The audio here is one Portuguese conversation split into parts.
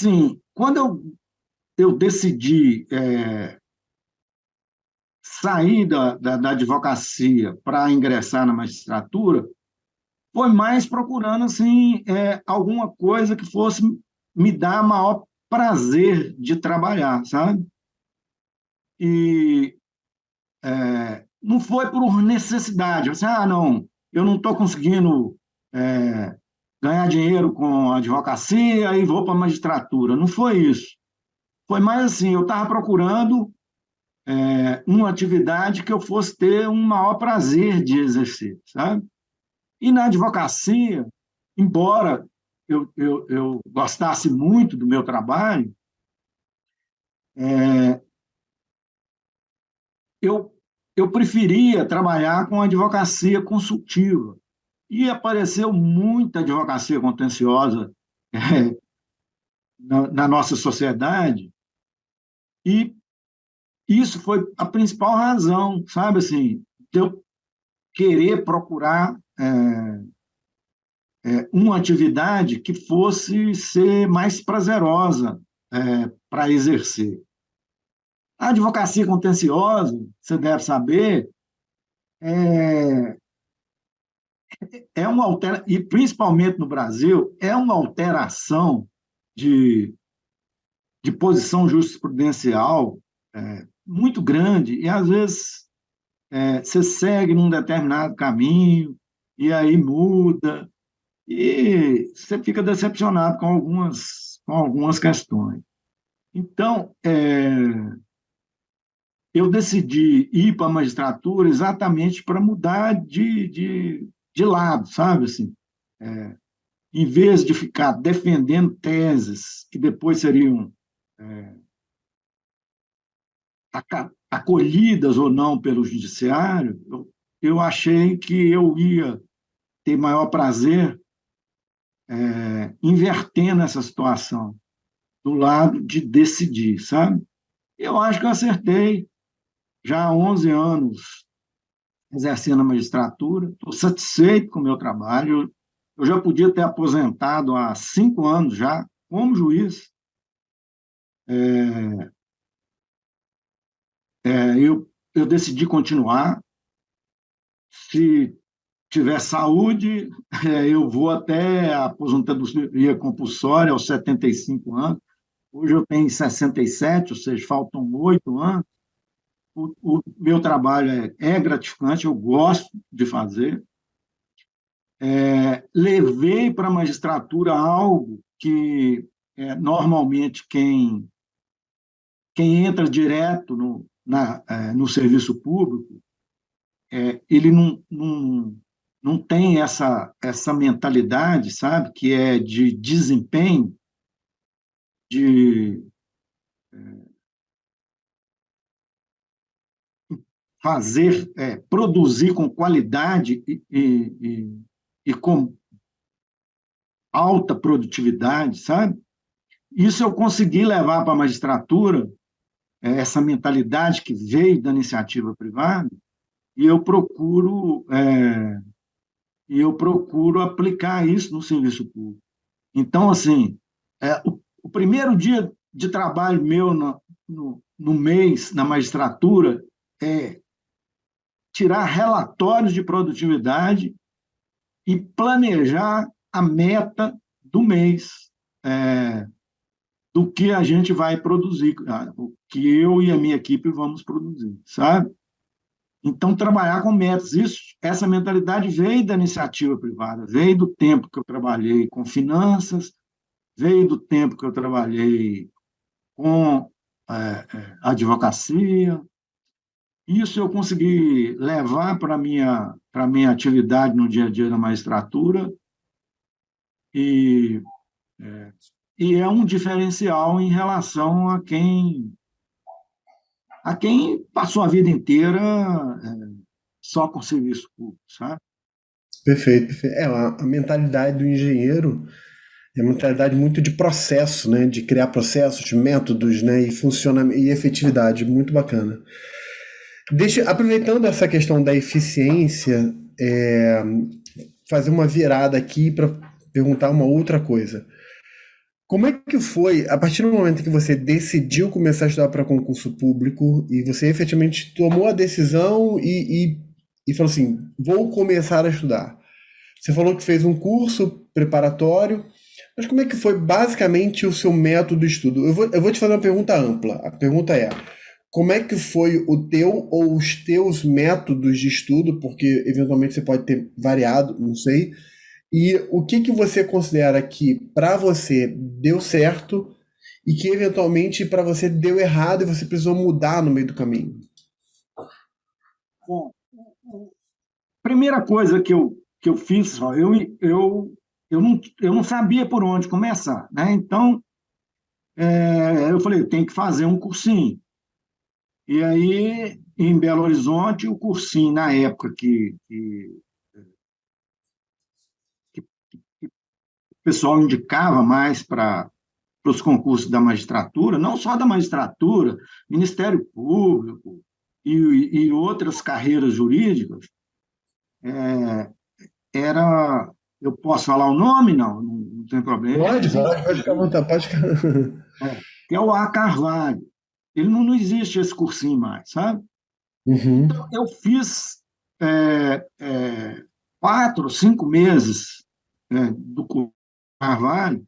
assim, quando eu decidi sair da advocacia para ingressar na magistratura, foi mais procurando assim, alguma coisa que fosse me dar maior prazer de trabalhar, sabe? E não foi por necessidade, assim, não, eu não estou conseguindo é, ganhar dinheiro com a advocacia e vou para a magistratura. Não foi isso. Foi mais assim, eu estava procurando uma atividade que eu fosse ter um maior prazer de exercer, sabe? E na advocacia, embora eu gostasse muito do meu trabalho, eu, eu preferia trabalhar com advocacia consultiva. E apareceu muita advocacia contenciosa na nossa sociedade, e isso foi a principal razão, sabe, assim, de eu querer procurar uma atividade que fosse ser mais prazerosa para exercer. A advocacia contenciosa, você deve saber, e principalmente no Brasil, é uma alteração de, de posição jurisprudencial muito grande, e às vezes você segue num determinado caminho, e aí muda, e você fica decepcionado com algumas questões. Então, eu decidi ir para a magistratura exatamente para mudar de lado, sabe? Assim, em vez de ficar defendendo teses que depois seriam acolhidas ou não pelo judiciário, eu achei que eu ia ter maior prazer invertendo essa situação, do lado de decidir, sabe? Eu acho que eu acertei. Já há 11 anos exercendo a magistratura, estou satisfeito com o meu trabalho. Eu já podia ter aposentado há 5 anos já, como juiz. Eu decidi continuar. Se tiver saúde, eu vou até a aposentadoria compulsória aos 75 anos. Hoje eu tenho 67, ou seja, faltam 8 anos. O meu trabalho é gratificante, eu gosto de fazer. Levei para a magistratura algo que normalmente quem entra direto no serviço público, ele não tem essa mentalidade, sabe, que é de desempenho, de fazer, produzir com qualidade e com alta produtividade, sabe? Isso eu consegui levar para a magistratura, essa mentalidade que veio da iniciativa privada, e eu procuro aplicar isso no serviço público. Então, assim, o primeiro dia de trabalho meu no mês na magistratura é tirar relatórios de produtividade e planejar a meta do mês, do que a gente vai produzir, o que eu e a minha equipe vamos produzir, sabe? Então, trabalhar com metas, essa mentalidade veio da iniciativa privada, veio do tempo que eu trabalhei com finanças, veio do tempo que eu trabalhei com advocacia. Isso eu consegui levar para a minha atividade no dia a dia da magistratura, e, e é um diferencial em relação a quem passou a vida inteira só com serviço público, sabe? Perfeito, perfeito. A mentalidade do engenheiro é uma mentalidade muito de processo, né? De criar processos, métodos, né? E funcionamento e efetividade, muito bacana. Aproveitando essa questão da eficiência, fazer uma virada aqui para perguntar uma outra coisa. Como é que foi, a partir do momento que você decidiu começar a estudar para concurso público e você efetivamente tomou a decisão e falou assim, vou começar a estudar? Você falou que fez um curso preparatório, mas como é que foi basicamente o seu método de estudo? Eu vou te fazer uma pergunta ampla. A pergunta é, como é que foi o teu ou os teus métodos de estudo? Porque eventualmente você pode ter variado, não sei. E o que que você considera que para você deu certo e que eventualmente para você deu errado e você precisou mudar no meio do caminho? Bom, primeira coisa que eu fiz, ó, eu não sabia por onde começar, né? Então, eu falei, eu tenho que fazer um cursinho. E aí, em Belo Horizonte, o cursinho, na época que o pessoal indicava mais para os concursos da magistratura, não só da magistratura, Ministério Público e outras carreiras jurídicas, era. Eu posso falar o nome? Não, não tem problema. Ele não Pode existia ficar à ainda, vontade, pode ficar. que é o A. Carvalho. Ele não existe esse cursinho mais, sabe? Então, Uhum. eu fiz é, é, 4, 5 meses do curso Carvalho,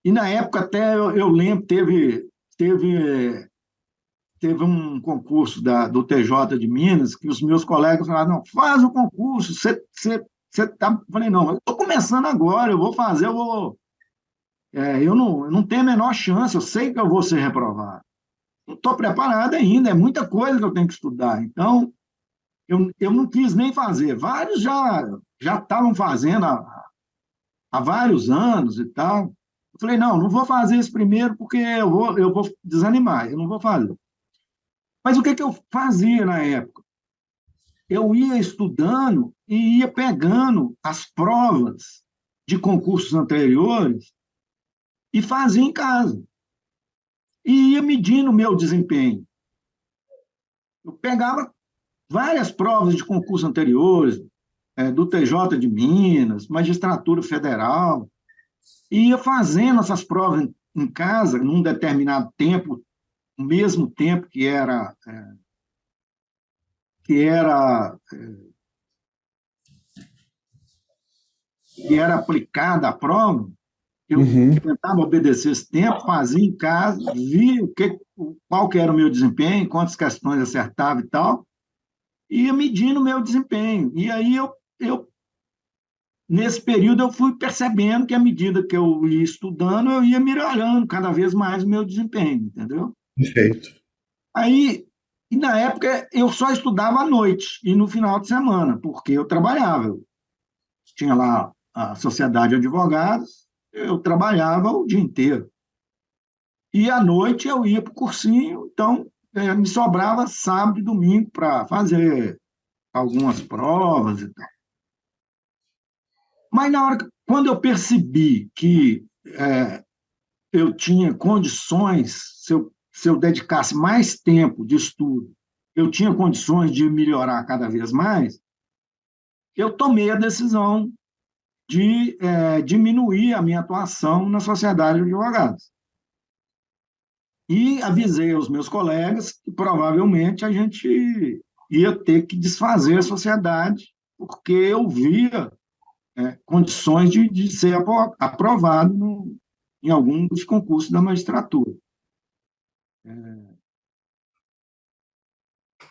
e na época até eu lembro, teve, teve um concurso do TJ de Minas, que os meus colegas falaram, não, faz o concurso, você tá... Eu falei, não, eu estou começando agora, eu vou fazer, eu não tenho a menor chance, eu sei que eu vou ser reprovado. Não estou preparado ainda, é muita coisa que eu tenho que estudar. Então, eu não quis nem fazer. Vários já estavam fazendo há vários anos e tal. Eu falei, não, não vou fazer isso primeiro porque eu vou desanimar, eu não vou fazer. Mas o que eu fazia na época? Eu ia estudando e ia pegando as provas de concursos anteriores e fazia em casa. E ia medindo o meu desempenho. Eu pegava várias provas de concurso anteriores, do TJ de Minas, Magistratura Federal, e ia fazendo essas provas em casa, num determinado tempo, o mesmo tempo que era, que era aplicada a prova, eu Uhum. tentava obedecer esse tempo, fazia em casa, via qual que era o meu desempenho, quantas questões acertava e tal, e ia medindo o meu desempenho. E aí nesse período eu fui percebendo que à medida que eu ia estudando, eu ia melhorando cada vez mais o meu desempenho, entendeu? Perfeito. Aí, e na época eu só estudava à noite e no final de semana, porque eu trabalhava. Eu tinha lá a Sociedade de Advogados, eu trabalhava o dia inteiro. E à noite eu ia para o cursinho, então me sobrava sábado e domingo para fazer algumas provas e tal. Mas quando eu percebi que eu tinha condições, se eu dedicasse mais tempo de estudo, eu tinha condições de melhorar cada vez mais, eu tomei a decisão de diminuir a minha atuação na sociedade de advogados. E avisei aos meus colegas que provavelmente a gente ia ter que desfazer a sociedade, porque eu via condições de ser aprovado em algum dos concursos da magistratura.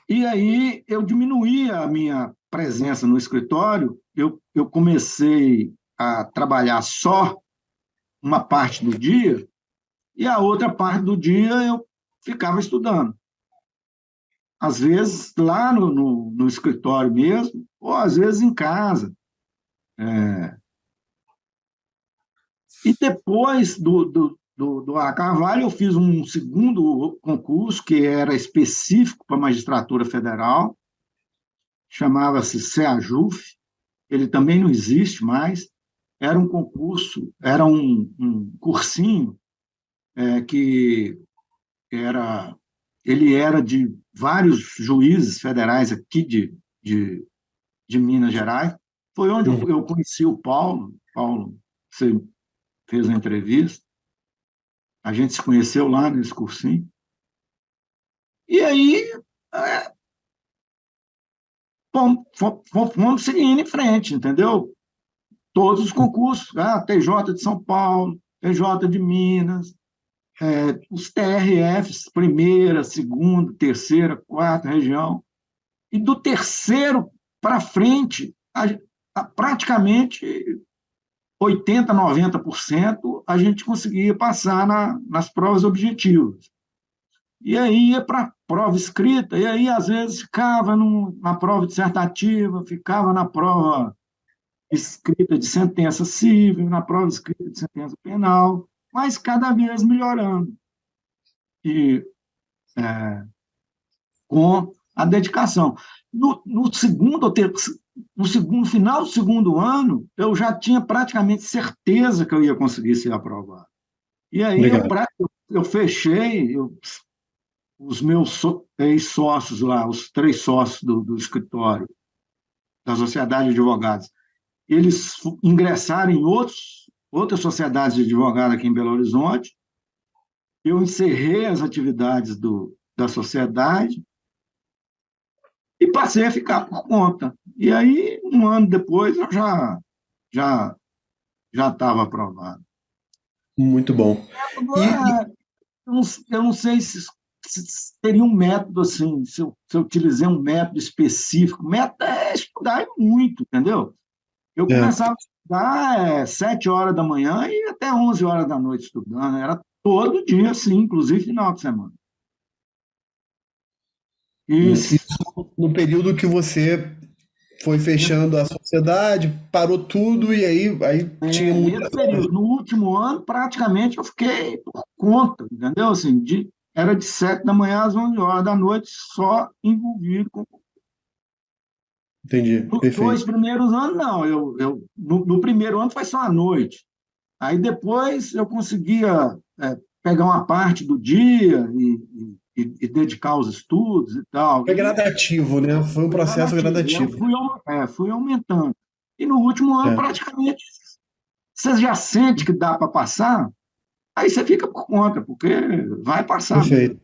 E aí eu diminuí a minha presença no escritório, eu comecei a trabalhar só uma parte do dia, e a outra parte do dia eu ficava estudando. Às vezes lá no escritório mesmo, ou às vezes em casa. E depois do A. Carvalho, eu fiz um segundo concurso, que era específico para a magistratura federal, chamava-se CEAJUF, ele também não existe mais. Era um concurso, era um cursinho que era, ele era de vários juízes federais aqui de Minas Gerais. Foi onde eu Uhum. conheci o Paulo. Paulo, você fez a entrevista, a gente se conheceu lá nesse cursinho, e aí fomos seguindo em frente, entendeu? Todos os concursos, TJ de São Paulo, TJ de Minas, os TRFs, primeira, segunda, terceira, quarta região, e do terceiro para frente, praticamente 80%, 90% a gente conseguia passar nas provas objetivas. E aí ia para a prova escrita, e aí às vezes ficava na prova dissertativa, ficava na prova escrita de sentença civil, na prova escrita de sentença penal, mas cada vez melhorando. E com a dedicação. No final do segundo ano, eu já tinha praticamente certeza que eu ia conseguir ser aprovado. E aí eu fechei, os meus ex-sócios lá, os 3 sócios do escritório, da Sociedade de Advogados, eles ingressaram em outras sociedades de advogados aqui em Belo Horizonte. Eu encerrei as atividades da sociedade e passei a ficar por conta. E aí, um ano depois, eu já estava aprovado. Muito bom. Eu não sei se teria um método assim, se eu utilizei um método específico. O método é estudar muito, entendeu? Eu começava a estudar 7 horas da manhã e até 11 horas da noite estudando. Era todo dia, assim, inclusive final de semana. Isso no período que você foi fechando a sociedade, parou tudo e aí tinha muita... período. No último ano, praticamente, eu fiquei por conta, entendeu? Assim, era de 7 da manhã às 11 horas da noite, só envolvido com... Entendi, Nos perfeito. 2 primeiros anos, não. No primeiro ano foi só à noite. Aí depois eu conseguia pegar uma parte do dia e dedicar aos estudos e tal. Foi gradativo, né? Foi um processo gradativo. Fui aumentando. E no último ano, praticamente, você já sente que dá para passar, aí você fica por conta, porque vai passar. Perfeito.